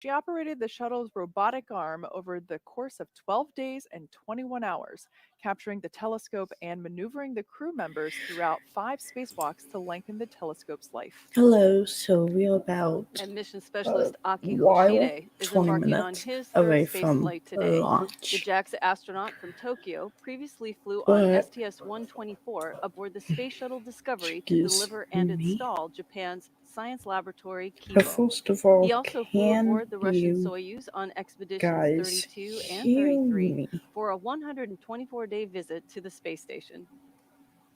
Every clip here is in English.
She operated the shuttle's robotic arm over the course of 12 days and 21 hours, capturing the telescope and maneuvering the crew members throughout 5 spacewalks to lengthen the telescope's life. Hello, so we're about And mission a specialist Aki while, Hoshide is 20 embarking on minutes his third away space from flight today. The launch. JAXA astronaut from Tokyo previously flew on But STS-124 aboard the Space Shuttle Discovery to excuse deliver and me. install Japan's science laboratory But Kibo. first of all, He also flew can aboard the Russian you Soyuz on expeditions guys 32 and hear 33 me? for a 124-day visit to the space station.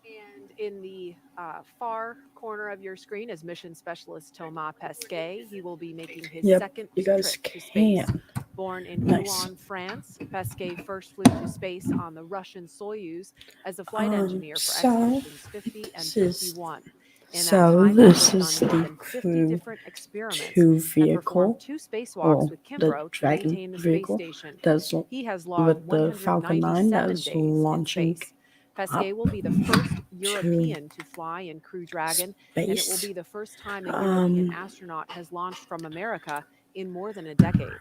And in the far corner of your screen is mission specialist Thomas Pesquet. He will be making his Yep, second you guys trip to space. can. Born in Nice. Rouen, France, Pesquet first flew to space on the Russian Soyuz as a flight engineer for So expeditions 50 and this is 51. In that so time, he this worked on is more the than 50 Crew different experiments 2 and performed vehicle, 2 spacewalks or with the Kimbrough to Dragon maintain the space vehicle station. that's He has logged with the Falcon 9 that 197 is days in launching space. up Pesquet will be the first to European to fly in Crew Dragon, and it will space. be the first time a European Um, astronaut has launched from America in more than a decade.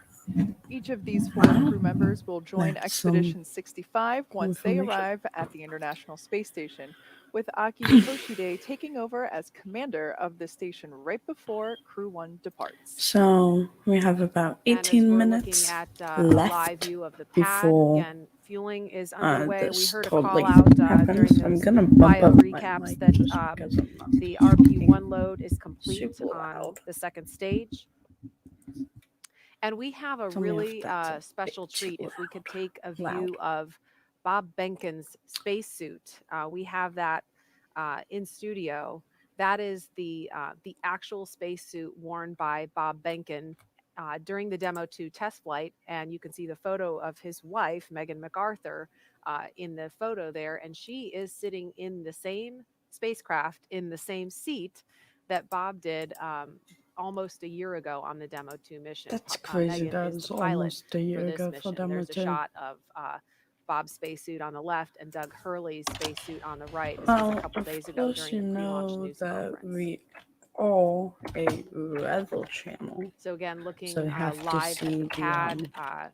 Each of these four crew members will join that's some Expedition 65 cool once they information. arrive at the International Space Station, with Aki Hoshide taking over as commander of the station right before Crew 1 departs. So we have about And as 18 we're looking minutes at a live left view of the pad, before again, fueling is underway. We this heard a call totally out during happens. I'm those gonna bump bio up my recaps mic that just because I'm not the supposed to be RP1 load is complete super on loud. the second stage. And we have a Tell me if really that's a bit special too treat if we could take a loud. view of Bob Behnken's spacesuit. We have that in studio. That is the actual spacesuit worn by Bob Behnken during the Demo 2 test flight. And you can see the photo of his wife, Megan MacArthur, in the photo there. And she is sitting in the same spacecraft in the same seat that Bob did almost a year ago on the Demo 2 mission. That's crazy. Megan That is the is pilot almost a for year this ago for mission. Demo There's a 2. shot of Bob's spacesuit on the left and Doug Hurley's spacesuit on the right. This was a Well, couple of days ago course during you the pre-launch know news that conference. we are a weather channel. So again, looking So we have to live at see the the pad,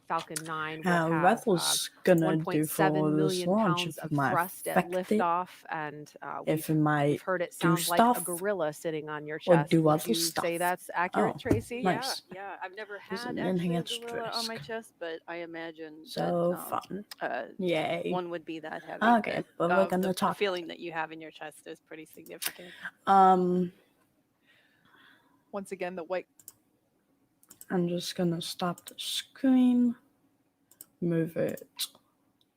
Falcon 9 will how have weather's gonna do 1.7 for this million launch, pounds if of it might thrust at affect it, liftoff, and if it we've might heard it do sound like a stuff, gorilla sitting on your or chest. do Would other you say stuff. that's accurate, Oh, Tracy? nice. Yeah. I've never There's had an actually a enhanced gorilla on my risk. chest, but I imagine that So fun. Yay. one would be that heavy. Okay, but we're gonna The talk. feeling that you have in your chest is pretty significant. Once again, the white I'm just gonna stop the screen, move it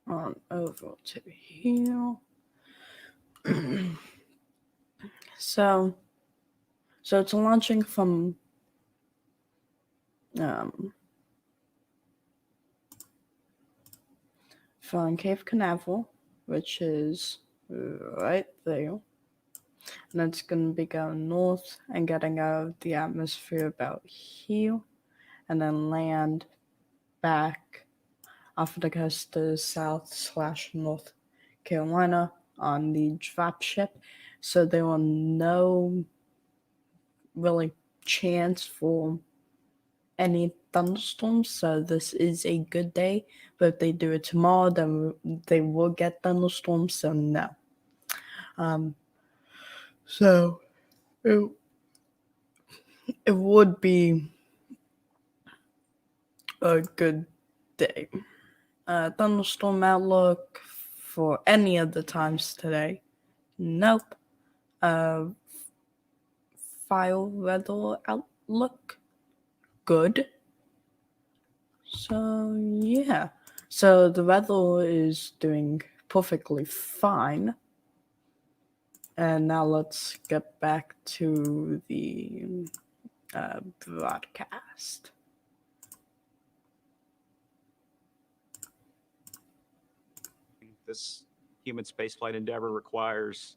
on over to here. so it's launching from Cape Canaveral, which is right there. And it's going to be going north and getting out of the atmosphere about here, and then land back off of the coast of South/North Carolina on the drop ship. So there will no really chance for any thunderstorms, so this is a good day. But if they do it tomorrow, then they will get thunderstorms, so no. So it would be a good day. Thunderstorm outlook for any of the times today? Nope. File weather outlook? Good. So yeah. So the weather is doing perfectly fine. And now let's get back to the broadcast. This human spaceflight endeavor requires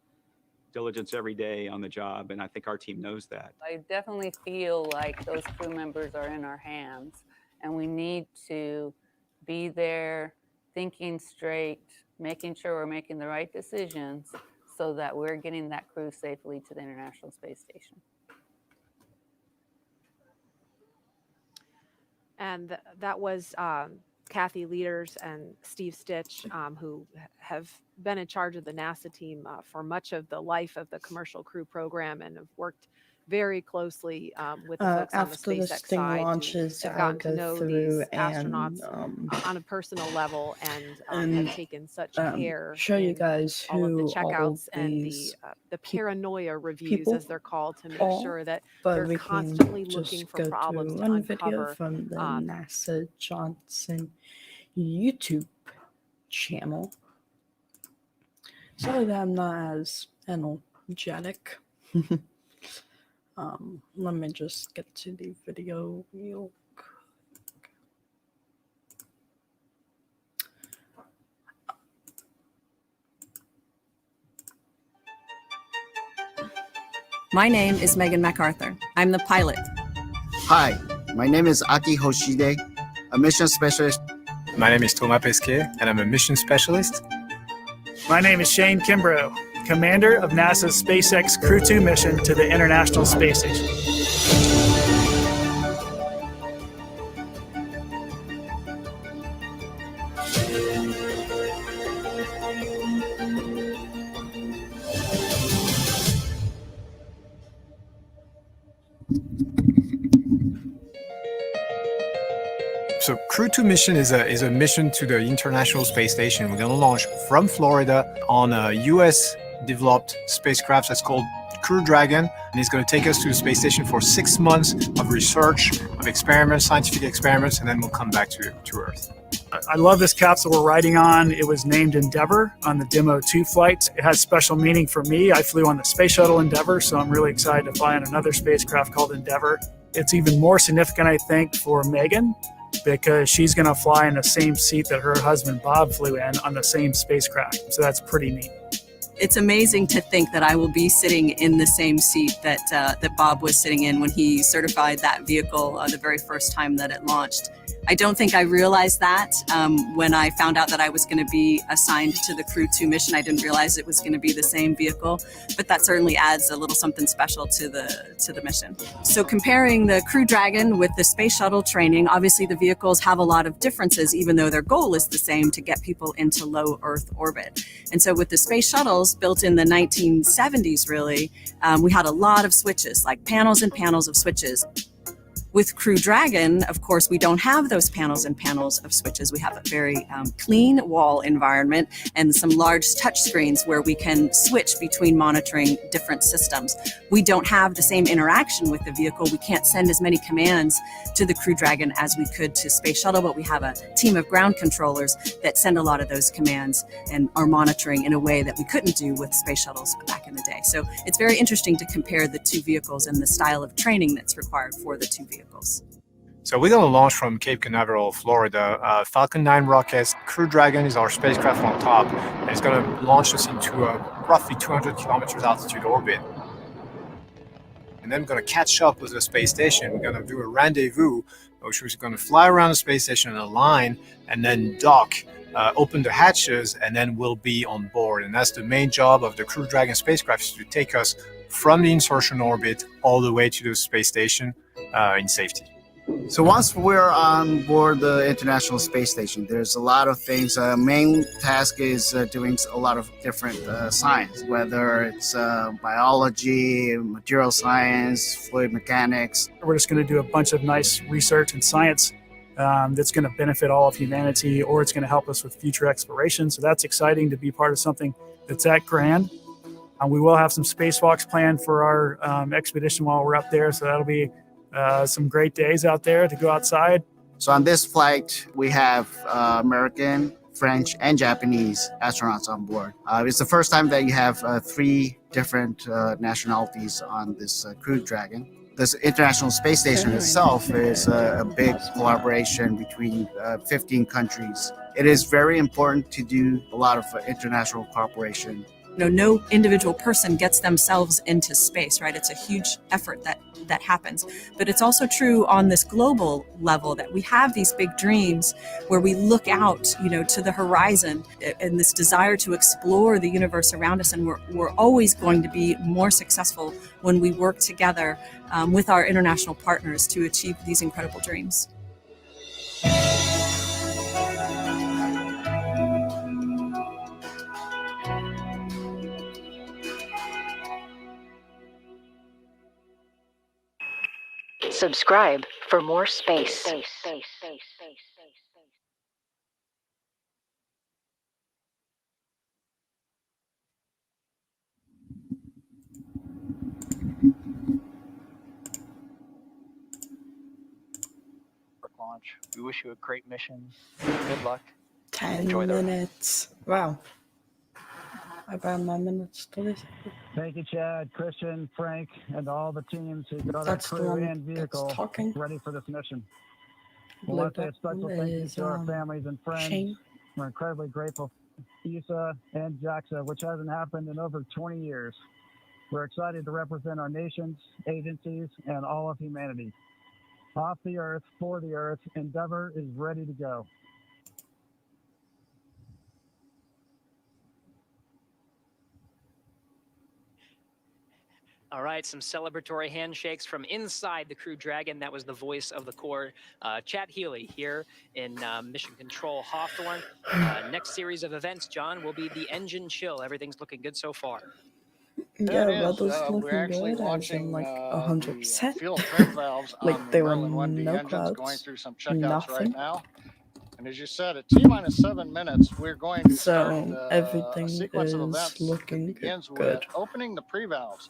diligence every day on the job, and I think our team knows that. I definitely feel like those crew members are in our hands, and we need to be there thinking straight, making sure we're making the right decisions so that we're getting that crew safely to the International Space Station. And that was Kathy Leaders and Steve Stitch, who have been in charge of the NASA team for much of the life of the Commercial Crew program and have worked very closely with the folks on the After this SpaceX thing side launches, who have I'll gotten to go know through these astronauts on a personal level and have taken such care show you in guys all of the who all checkouts and these the peop- paranoia reviews, people as they're called, to make are, sure that but they're we can constantly looking just for go problems to to one video uncover. from the NASA Johnson YouTube channel. Sorry that I'm not as energetic. Let me just get to the video real quick. My name is Megan MacArthur. I'm the pilot. Hi, my name is Aki Hoshide, a mission specialist. My name is Thomas Pesquet, and I'm a mission specialist. My name is Shane Kimbrough, commander of NASA's SpaceX Crew 2 mission to the International Space Station. So Crew 2 mission is a mission to the International Space Station. We're going to launch from Florida on a US developed spacecraft that's called Crew Dragon, and it's going to take us to the space station for 6 months of research, of experiments, scientific experiments, and then we'll come back to Earth. I love this capsule we're riding on. It was named Endeavour on the Demo 2 flight. It has special meaning for me. I flew on the Space Shuttle Endeavour, so I'm really excited to fly on another spacecraft called Endeavour. It's even more significant, I think, for Megan, because she's going to fly in the same seat that her husband Bob flew in on the same spacecraft. So that's pretty neat. It's amazing to think that I will be sitting in the same seat that Bob was sitting in when he certified that vehicle the very first time that it launched. I don't think I realized that when I found out that I was going to be assigned to the Crew 2 mission. I didn't realize it was going to be the same vehicle, but that certainly adds a little something special to the mission. So comparing the Crew Dragon with the Space Shuttle training, obviously the vehicles have a lot of differences, even though their goal is the same, to get people into low Earth orbit. And so with the Space Shuttles built in the 1970s, really, we had a lot of switches, like panels and panels of switches. With Crew Dragon, of course, we don't have those panels and panels of switches. We have a very clean wall environment and some large touch screens where we can switch between monitoring different systems. We don't have the same interaction with the vehicle. We can't send as many commands to the Crew Dragon as we could to Space Shuttle, but we have a team of ground controllers that send a lot of those commands and are monitoring in a way that we couldn't do with Space Shuttles back in the day. So it's very interesting to compare the two vehicles and the style of training that's required for the two vehicles. So we're going to launch from Cape Canaveral, Florida. Falcon 9 rockets. Crew Dragon is our spacecraft on top, and it's going to launch us into a roughly 200 kilometers altitude orbit. And then we're going to catch up with the space station. We're going to do a rendezvous, which is going to fly around the space station in a line and then dock, open the hatches, and then we'll be on board. And that's the main job of the Crew Dragon spacecraft, is to take us from the insertion orbit all the way to the space station in safety. So once we're on board the International Space Station, there's a lot of things. Main task is doing a lot of different science, whether it's biology, material science, fluid mechanics. We're just going to do a bunch of nice research and science that's going to benefit all of humanity, or it's going to help us with future exploration. So that's exciting to be part of something that's that grand. We will have some spacewalks planned for our expedition while we're up there, so that'll be some great days out there to go outside. So on this flight, we have American, French, and Japanese astronauts on board. It's the first time that you have 3 different nationalities on this Crew Dragon. This International Space Station itself is a big collaboration between 15 countries. It is very important to do a lot of international cooperation. No individual person gets themselves into space, right? It's a huge effort that happens. But it's also true on this global level that we have these big dreams where we look out, to the horizon and this desire to explore the universe around us. And we're always going to be more successful when we work together with our international partners to achieve these incredible dreams. Subscribe for more space. Launch. We wish you a great mission. Good luck. 10 Enjoy the ride. minutes. Wow. I got my minutes to this. Thank you, Chad, Christian, Frank, and all the teams who got our That's the crew one and vehicle that's talking. ready for this mission. We Blue want to say a special button thank you is, to our families and friends. Shane. We're incredibly grateful for ESA and JAXA, which hasn't happened in over 20 years. We're excited to represent our nations, agencies, and all of humanity. Off the Earth, for the Earth, Endeavour is ready to go. All right, some celebratory handshakes from inside the Crew Dragon. That was the voice of the Corps, Chad Healy, here in Mission Control Hawthorne. Next series of events, John, will be the engine chill. Everything's looking good so far. Yeah, It is. weather's We're looking actually good, as in watching like the 100%. fuel trim valves Like on the there were Merlin 1B no engines going clouds, through some checkouts nothing. right now. And as you said, at T-minus 7 minutes, we're going to start So a everything sequence of is events that looking begins with good. opening the pre-valves.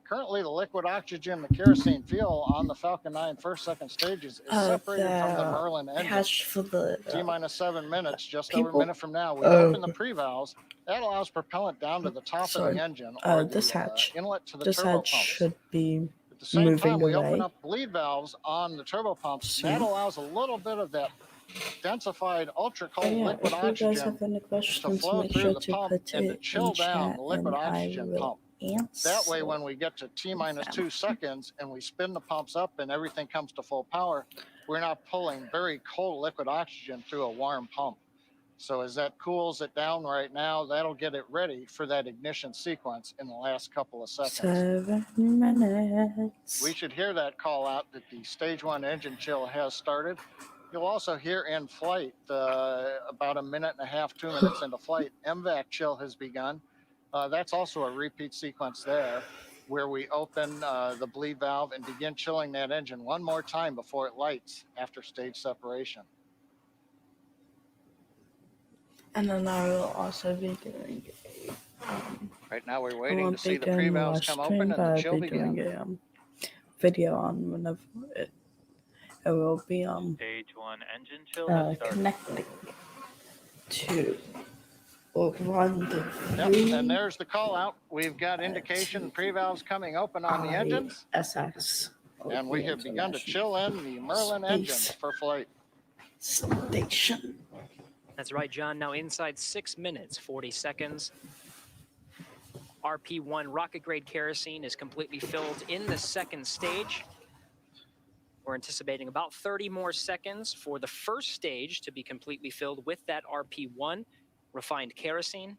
Currently, the liquid oxygen, the kerosene fuel on the Falcon 9 first, second stages is separated from the Merlin engine. Hatch for the T-minus 7 minutes, just people? over a minute from now, we open the pre-valves. That allows propellant down to the top of Sorry. the engine or This the hatch. inlet to the This turbo hatch pumps. should be At the same moving time, we away. open up bleed valves on the turbo pumps. And that soon. allows a little bit of that densified ultra But cold yeah, liquid if you guys oxygen have any to questions, flow make through sure the to pump put and to it chill in down chat, the liquid and I oxygen will pump. answer. That way, when we get to T-minus 2 seconds and we spin the pumps up and everything comes to full power, we're not pulling very cold liquid oxygen through a warm pump. So as that cools it down right now, that'll get it ready for that ignition sequence in the last couple of seconds. 7 minutes. We should hear that call out that the stage 1 engine chill has started. You'll also hear in flight, about a minute and a half, 2 minutes into flight, MVAC chill has begun. That's also a repeat sequence there where we open the bleed valve and begin chilling that engine one more time before it lights after stage separation. And then I will also be doing Right now we're I waiting won't to see be the doing pre-valves live come stream, open but and the I'll chill be begin. doing a video on whenever it will be Stage 1 engine chill has started. connecting to run the Yep, and there's the call out. We've got indication pre-valves coming open on the engines. ISS. And we have begun to chill in the Merlin engines for flight. Station. That's right, John. Now inside 6 minutes, 40 seconds. RP1 rocket grade kerosene is completely filled in the second stage. We're anticipating about 30 more seconds for the first stage to be completely filled with that RP1 refined kerosene.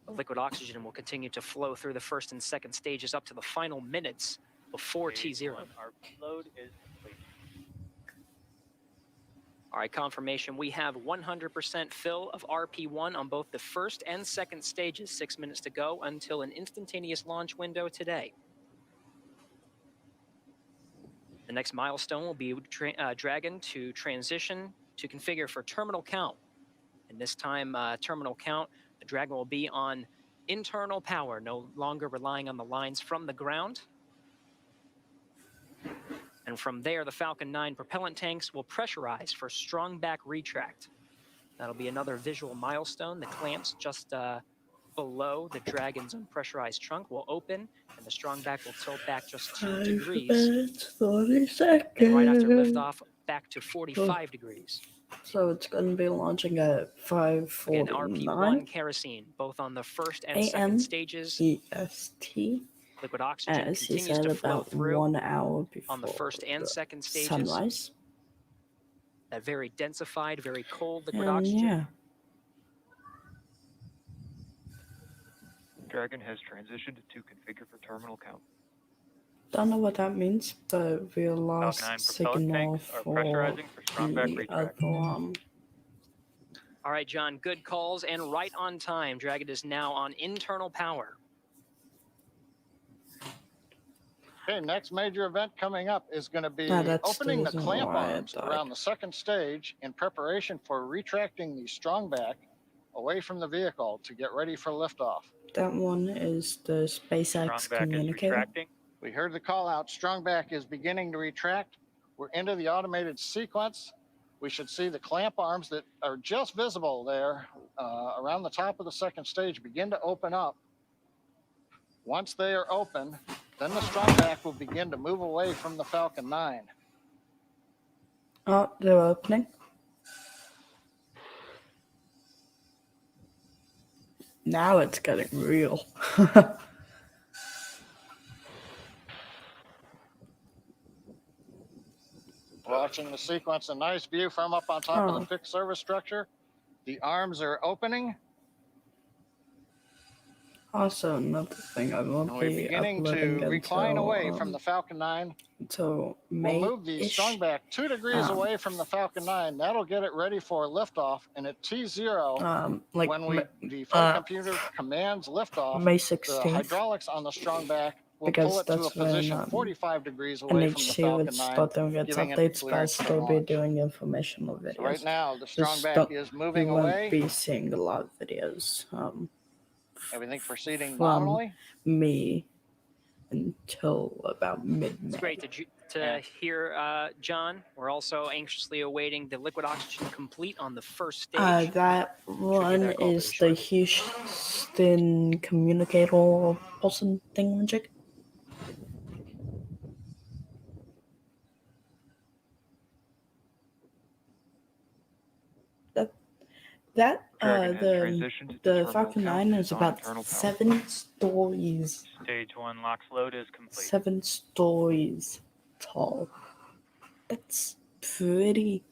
The liquid oxygen will continue to flow through the first and second stages up to the final minutes before T0. Our load is complete. All right, confirmation. We have 100% fill of RP1 on both the first and second stages. 6 minutes to go until an instantaneous launch window today. The next milestone will be Dragon to transition to configure for terminal count. And this time, terminal count, the Dragon will be on internal power, no longer relying on the lines from the ground. And from there, the Falcon 9 propellant tanks will pressurize for strong back retract. That'll be another visual milestone. The clamps just below the Dragon's unpressurized trunk will open, and the strong back will tilt back just 2 degrees. 30 seconds. And right after liftoff, back to 45 degrees. So it's going to be launching at 5:49 Again, RP1 kerosene, both on the first and second stages. EST. Liquid oxygen As he continues said, to flow about through 1 hour before on the first and second stages. sunrise. That very densified, very cold liquid And oxygen. yeah. Dragon has transitioned to configure for terminal count. Don't know what that means, but we lost Falcon 9 propellant signal tanks are for pressurizing for strong back the retract. other All right, John, good calls and right on time. Dragon is now on internal power. Okay, next major event coming up is going to be That opening the still isn't clamp why I arms died. around the second stage in preparation for retracting the strong back away from the vehicle to get ready for liftoff. That one is the SpaceX Strong back is communicator. retracting. We heard the call out, strong back is beginning to retract. We're into the automated sequence. We should see the clamp arms that are just visible there around the top of the second stage begin to open up. Once they are open, then the strong back will begin to move away from the Falcon 9. Oh, they're opening. Now it's getting real. Watching the sequence, a nice view from up on top of the fixed service structure. The arms are opening. Also, another thing, I won't And we're be beginning uploading to recline until, away from the Falcon 9. until We'll move the May-ish. strong back 2 degrees away from the Falcon 9. That'll get it ready for liftoff. And at T0, Like when the flight computer commands liftoff, May the 16th. hydraulics on the strong back will Because pull it to a that's when, position 45 degrees away from the NHC would Falcon 9, start doing its giving it updates, but I'll clearance for still be launch. doing informational videos. So right now, the strong Just back don't- is moving you won't away. be seeing a lot of videos. Everything proceeding from nominally. me until about mid-May. It's great to hear, John. We're also anxiously awaiting the liquid oxygen complete on the first stage. That one that call is pretty the Houston communicator pulsing thingamajig. That Dragon has transitioned to the terminal Falcon count 9 and is on about internal power. 7 stories. Stage 1 LOX load is complete. 7 stories tall. That's pretty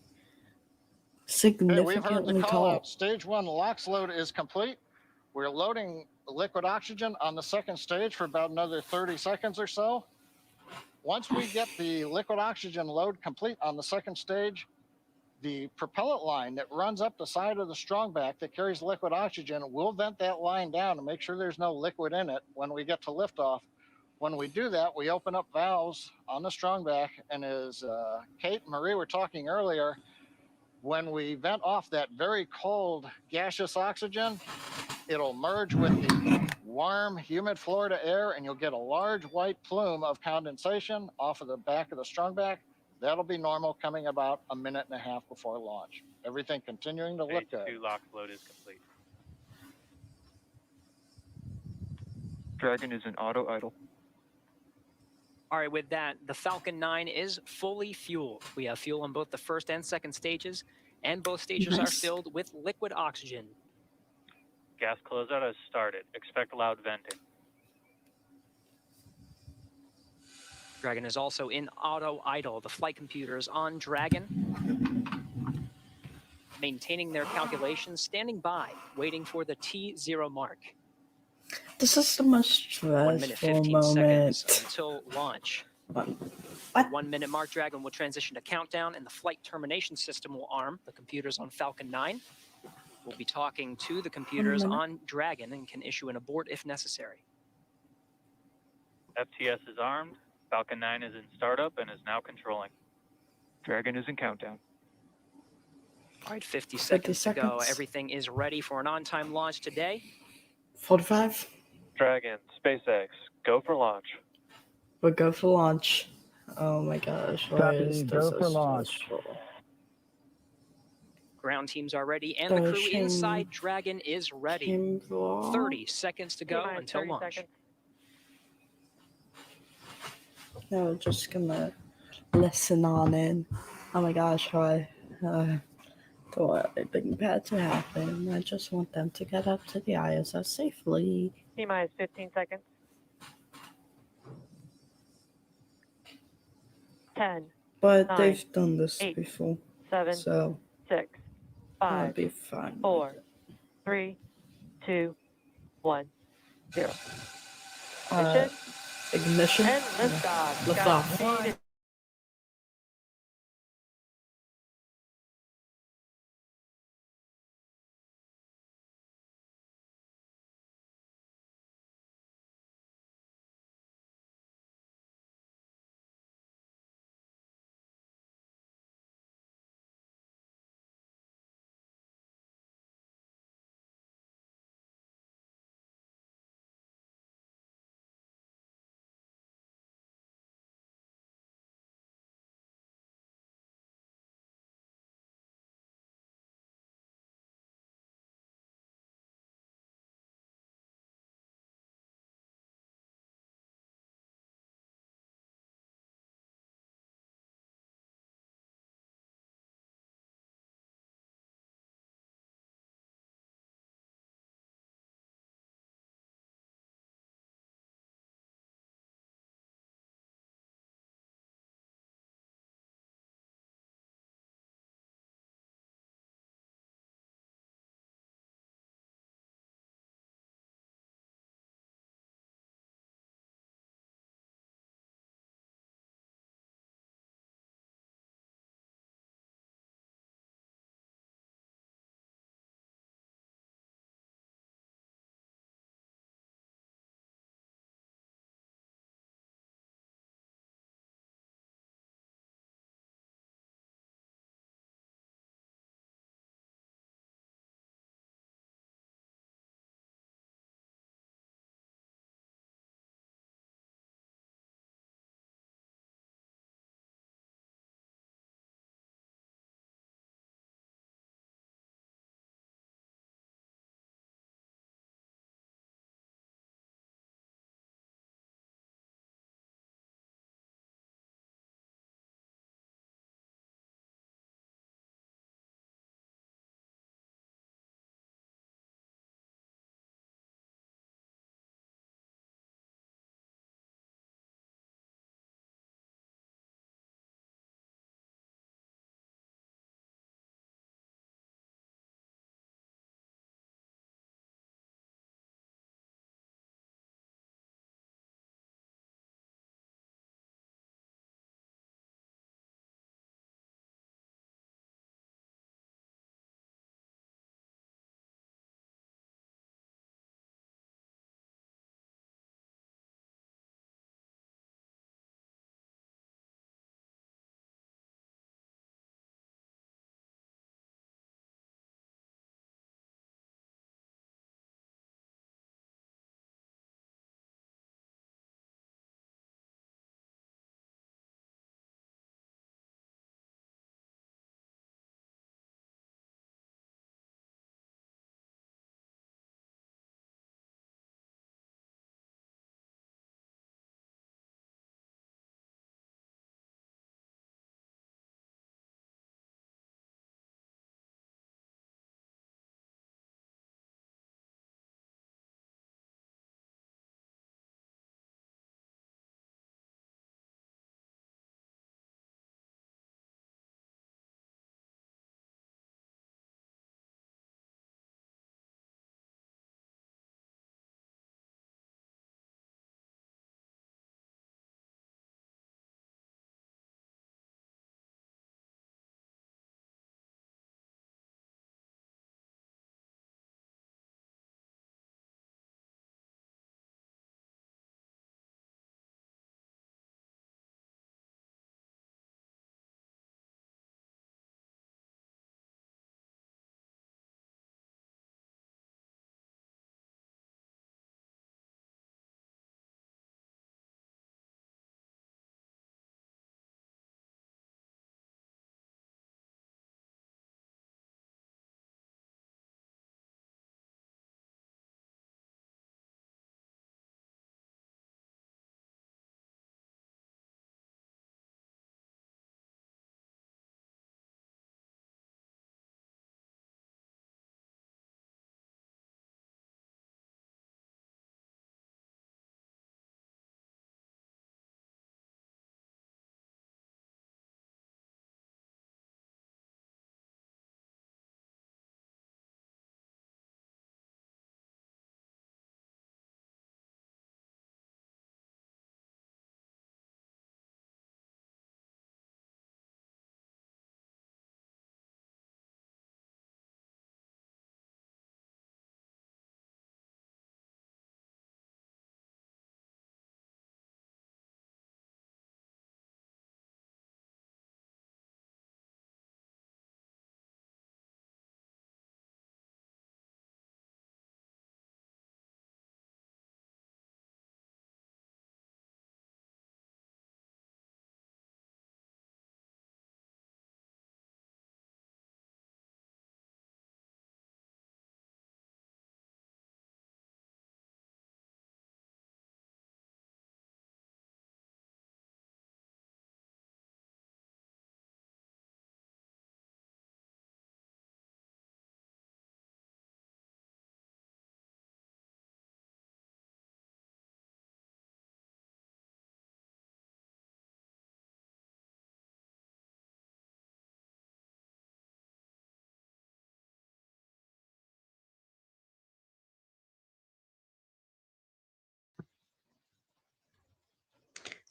Hey, we've heard the significantly call tall. out. Stage 1 LOX load is complete. We're loading liquid oxygen on the second stage for about another 30 seconds or so. Once we get the liquid oxygen load complete on the second stage, the propellant line that runs up the side of the strong back that carries liquid oxygen will vent that line down and make sure there's no liquid in it when we get to liftoff. When we do that, we open up valves on the strong back, and as Kate and Marie were talking earlier, when we vent off that very cold gaseous oxygen, it'll merge with the warm, humid Florida air, and you'll get a large white plume of condensation off of the back of the strong back. That'll be normal, coming about a minute and a half before launch. Everything continuing to look Stage good. 2 LOX load is complete. Dragon is in auto idle. All right, with that, the Falcon 9 is fully fueled. We have fuel on both the first and second stages, and both stages are Nice. filled with liquid oxygen. Gas closeout has started. Expect loud venting. Dragon is also in auto idle. The flight computer is on Dragon, maintaining their calculations, standing by, waiting for the T0 mark. This is the most 1 minute, stressful 15 moment. seconds until launch. What? 1 minute mark, Dragon will transition to countdown, and the flight termination system will arm. The computers on Falcon 9 will be talking to the computers minute. on Dragon and can issue an abort if necessary. FTS is armed. Falcon 9 is in startup and is now controlling. Dragon is in countdown. All right, 50 50 seconds to go. seconds. Everything is ready for an on-time launch today. 45. Dragon, SpaceX, go for launch. We'll go for launch. Oh my gosh. Why Copy, is go this for so launch. stressful? Ground teams are ready, and the crew Pushing inside Dragon is ready. Kimbrel. 30 seconds to go until launch. No, we're just gonna listen on in. Oh my gosh, I don't want anything bad to happen. I just want them to get up to the ISS safely. T-minus 15 seconds. 10, But 9, they've done this 8, before, 7, so 6, I'll 5, be fine. 4, 3, 2, 1, 0. Uh, ignition. And liftoff. Liftoff. Godspeed.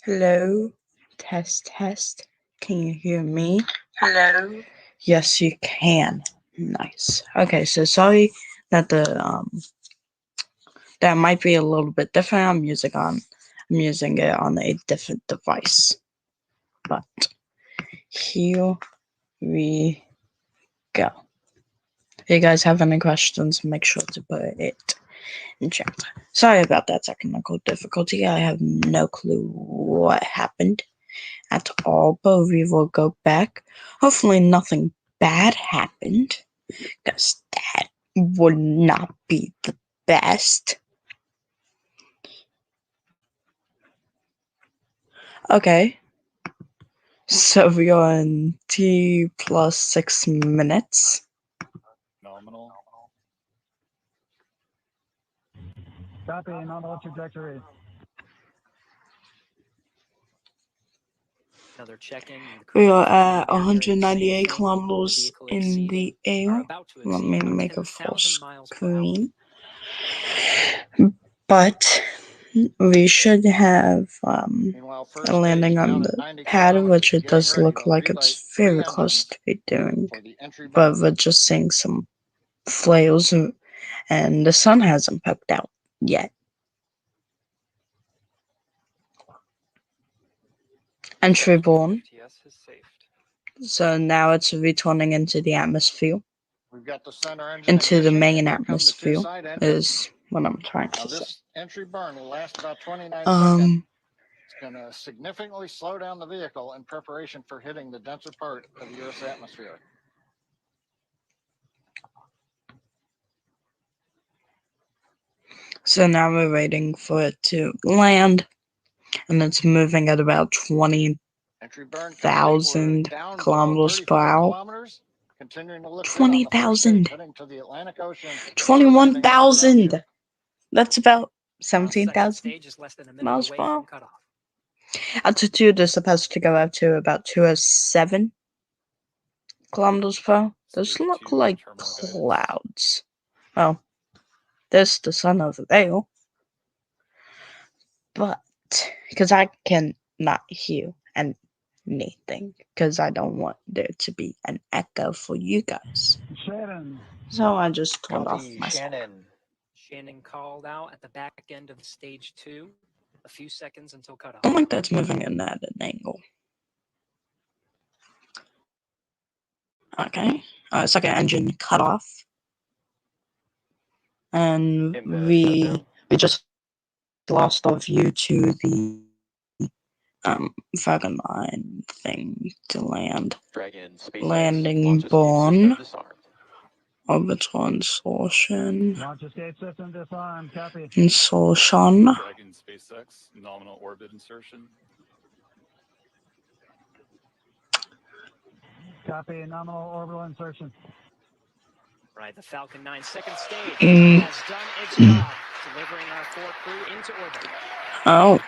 Hello? Test, test. Can you hear me? Hello? Yes, you can. Nice. Okay, so sorry that that might be a little bit different. I'm using it on a different device. But here we go. If you guys have any questions, make sure to put it in chat. Sorry about that technical difficulty. I have no clue what happened at all, but we will go back. Hopefully nothing bad happened, because that would not be the best. Okay, so we are in T plus 6 minutes. Nominal. Copy, nominal trajectory. Another check-in. We are at 198 kilometers in the air. Let me make a full screen. But we should have a landing on the pad, which it does look like it's very close to be doing. But we're just seeing some flails, and the sun hasn't poked out yet. Entry born. So now it's returning into the atmosphere. We've got the center engine Into the ignition, main and here come the two atmosphere side engines. is what I'm trying Now to say. this entry burn will last about 29 seconds. Um, It's going to significantly slow down the vehicle in preparation for hitting the denser part of the Earth's atmosphere. so now we're waiting for it to land, and it's moving at about 20,000 kilometers per hour. Continuing to lift 20,000. heading to the Atlantic Ocean. 21,000. That's about Second 17,000 stage is less than a minute miles away per hour. from cutoff. Altitude is supposed to go up to about 207 kilometers per hour. Those look like clouds. Well, there's the sun over there. But, because I cannot hear anything, because I don't want there to be an echo for you guys. Shannon. So I just turned off Copy, my Shannon. Shannon called out at the back end of stage 2. A few seconds until cutoff. I don't think that's moving in at an angle. Okay. Second engine cut off. And we just lost our view to the Falcon 9 thing to land. Dragon, SpaceX, Landing launch escape born. system disarmed. Orbital insertion. Launch escape system disarmed. Copy. Insertion. Dragon, SpaceX, nominal orbit insertion. Copy, nominal orbital insertion. Right, the Falcon 9 second stage Mm. has done its job, delivering our 4 crew into orbit. Oh.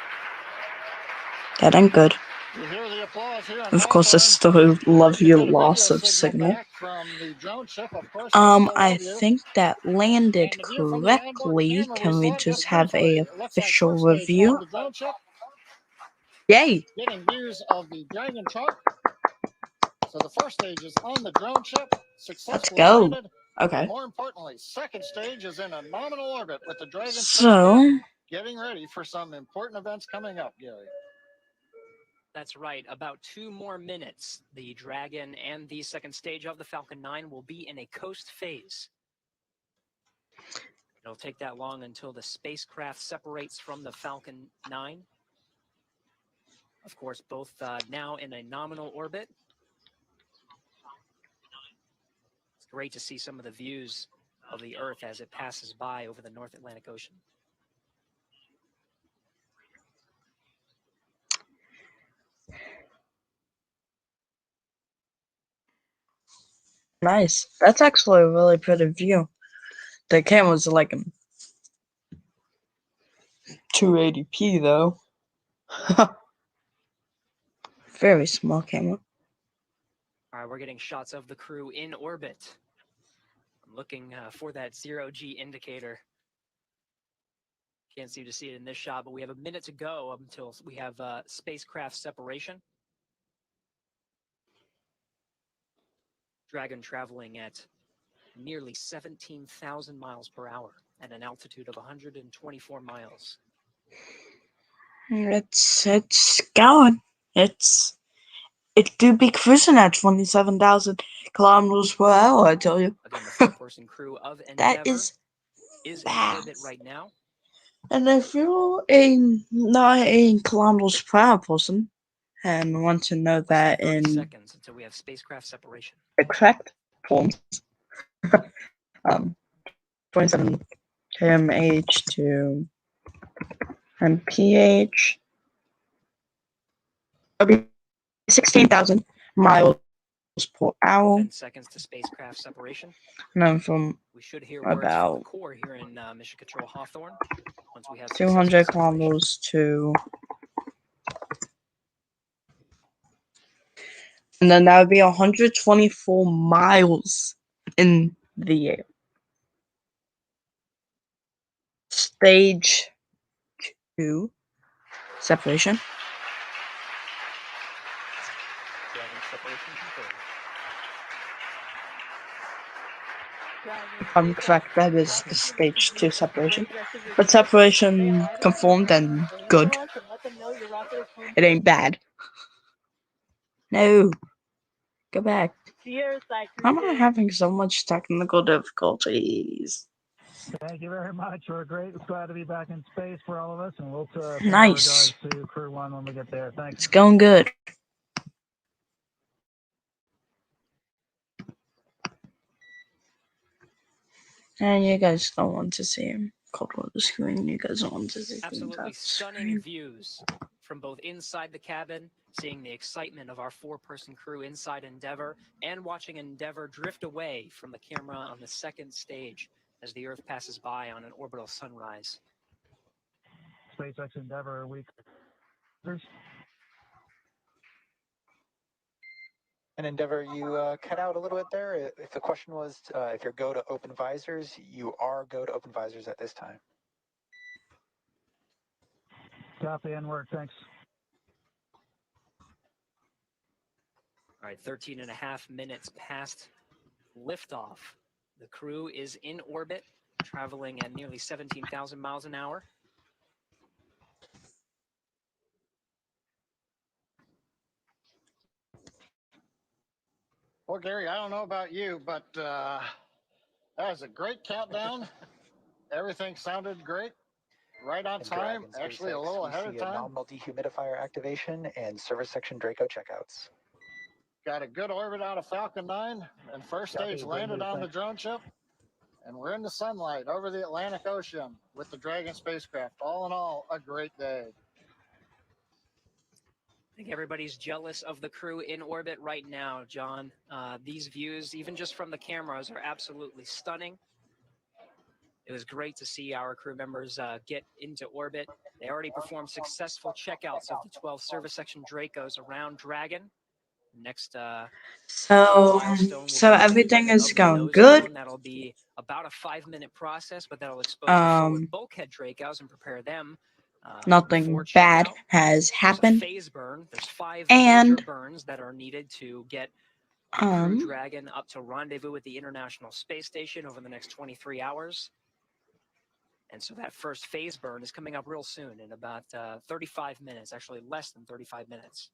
That ain't good. You hear the applause here on Of course, I Hawthorne. still love You your get a loss video of signal. back from the drone ship. Of course, we still I love you. think that landed And the view from the onboard correctly. camera, Can we saw it just have briefly. a It looks like official first stage review? had the drone ship. Yay! Getting views of the Dragon chart. So the first stage is on the drone ship, successfully go. landed. Okay. More importantly, second stage is in a nominal orbit with the Dragon So, spacecraft getting ready for some important events coming up, Gary. That's right. About 2 more minutes. The Dragon and the second stage of the Falcon 9 will be in a coast phase. It'll take that long until the spacecraft separates from the Falcon 9. Of course, both now in a nominal orbit. It's great to see some of the views of the Earth as it passes by over the North Atlantic Ocean. nice. That's actually a really pretty view. The camera's like 280p though. Very small camera. All right, we're getting shots of the crew in orbit. I'm looking for that 0G indicator. Can't seem to see it in this shot, but we have a minute to go up until we have spacecraft separation. Dragon traveling at nearly 17,000 miles per hour at an altitude of 124 miles. It's going. It do be cruising at 27,000 kilometers per hour, I tell you. Again, the four-person crew of Endeavour That is in fast. orbit right now. And if you're not a kilometers per hour person and want to know that 30 in seconds until we have spacecraft separation. exact forms, 27 kmh to mph, that'll be 16,000 miles per hour. 10 seconds to spacecraft separation. And then from We should hear words from the about core here in Mission Control Hawthorne once we have 200 kilometers to, and then that would be 124 miles in the air. Stage 2 separation. Dragon separation confirmed. I'm correct, that is the stage 2 separation. But separation confirmed and good. It ain't bad. No. Go back. I'm not having so much technical difficulties. Thank you very much. We're glad to be back in space for all of us, and we'll send Nice. our regards to Crew 1 when we get there. Thanks. It's going good. And you guys don't want to see him. Control the screen. You guys don't want to see Absolutely that stunning screen. views from both inside the cabin, seeing the excitement of our four-person crew inside Endeavour, and watching Endeavour drift away from the camera on the second stage as the Earth passes by on an orbital sunrise. SpaceX Endeavour week. And Endeavour, you cut out a little bit there. If the question was if you're go to open visors, you are go to open visors at this time. Copy and work. Thanks. All right, 13 and a half minutes past liftoff. The crew is in orbit, traveling at nearly 17,000 miles an hour. Well, Gary, I don't know about you, but that was a great countdown. Everything sounded great. Right on And time. Dragon Actually, a SpaceX, little we ahead see of a time. nominal dehumidifier activation and service section Draco checkouts. Got a good orbit out of Falcon 9, and first stage landed on the drone ship. And we're in the sunlight over the Atlantic Ocean with the Dragon spacecraft. All in all, a great day. I think everybody's jealous of the crew in orbit right now, John. These views, even just from the cameras, are absolutely stunning. It was great to see our crew members get into orbit. They already performed successful checkouts of the 12 service section Dracos around Dragon. Next So everything is going good. That'll be about a 5-minute process, but that'll expose the forward bulkhead Dracos and prepare them. Nothing bad has happened. Phase burn. There's 5 and major burns that are needed to get Crew Dragon up to rendezvous with the International Space Station over the next 23 hours. And so that first phase burn is coming up real soon in about 35 minutes, actually less than 35 minutes.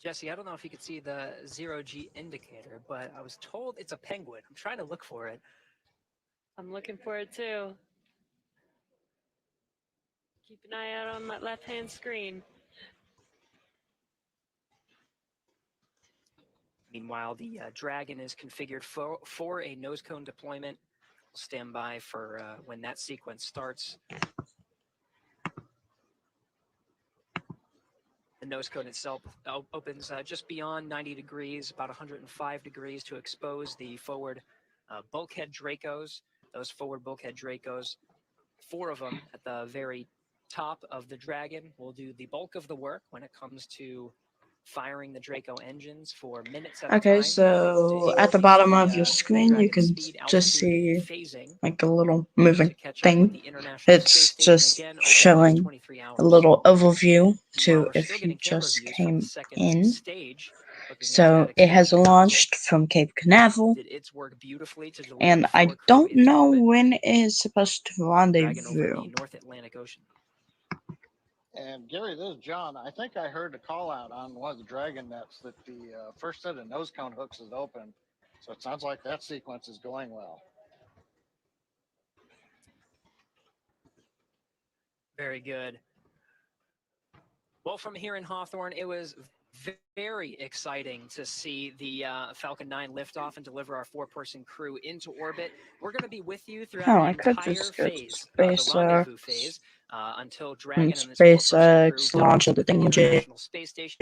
Jesse, I don't know if you could see the 0G indicator, but I was told it's a penguin. I'm trying to look for it. I'm looking for it too. Keep an eye out on that left-hand screen. Meanwhile, the Dragon is configured for a nose cone deployment. We'll stand by for when that sequence starts. The nose cone itself opens just beyond 90 degrees, about 105 degrees, to expose the forward bulkhead Dracos. Those forward bulkhead Dracos, 4 of them at the very top of the Dragon will do the bulk of the work when it comes to firing the Draco engines for minutes at a Okay, time. so You can at the see bottom the, of your the screen, you Dragon's can speed, just altitude, see phasing like a little moving to catch up with thing. the International Space It's Station just again over the next showing 23 hours. a little overview While to we're still if you getting camera just views from the came second in. stage, looking at So that it has expansion nozzle, launched from Cape Canaveral, did its work beautifully to deliver and the I four crew don't into know orbit. when it is supposed to Dragon over rendezvous. the North Atlantic Ocean. And Gary, this is John. I think I heard a call out on one of the Dragon nets that the first set of nose cone hooks is open. So it sounds like that sequence is going well. Very good. Well, from here in Hawthorne, it was very exciting to see the Falcon 9 lift off and deliver our four-person crew into orbit. We're going to be with you throughout Oh, the I could entire just go to phase, the rendezvous phase, until Dragon and its four-person crew SpaceX dock launch of with the the thingamajig. International Space Station.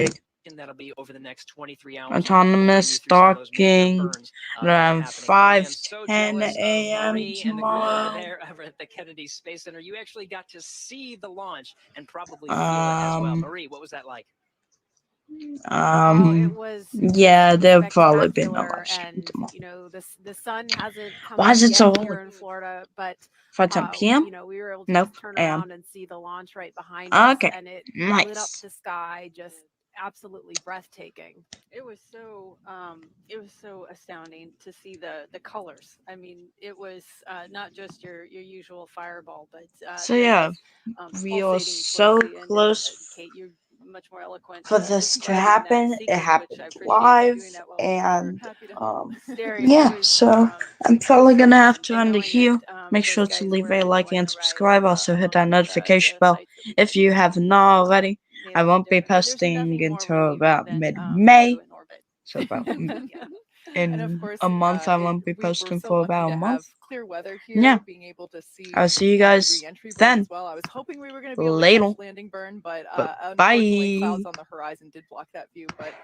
That'll be over the next 23 hours. Autonomous docking Burns, around I am so 5:10 jealous of a.m. Marie and the crew over tomorrow. there over at the Kennedy Space Center. You actually got to see the launch and probably feel it as well. Marie, what was that like? Oh, it was Yeah, there'll probably be no spectacular, live stream and tomorrow. you know the sun hasn't come Why up is it so yet early? here in Florida, but 5:10 p.m. you know we were able to Nope, just turn a.m. around and see the launch right behind us, Okay, and it lit up nice. the sky, just absolutely breathtaking. It was so astounding to see the colors. I mean, it was not just your usual fireball, but So there yeah, was we are pulsating so towards the end. And close Kate, you're much more eloquent for this to describing that happen. It sequence, which I happened appreciate you live, doing that while we were and happy to help. Derek, yeah. So I'm it was probably so gonna have fun, to and end it knowing here. that Make those sure to guys leave were a able to like and wind the ride subscribe. Also hit that along those notification the bell sites that we if you have not already. made I all the won't be difference. And there's posting nothing more until relieving about than mid-May. crew in orbit. So about Yeah. And of in course, a month, I won't be we were posting so for lucky about a to month. have clear weather Yeah. here, being able to see I'll see you the guys re-entry burn then. as well. I was hoping we were going to be able to Later. catch landing burn, but But unfortunately, clouds bye. on the horizon did block that view. But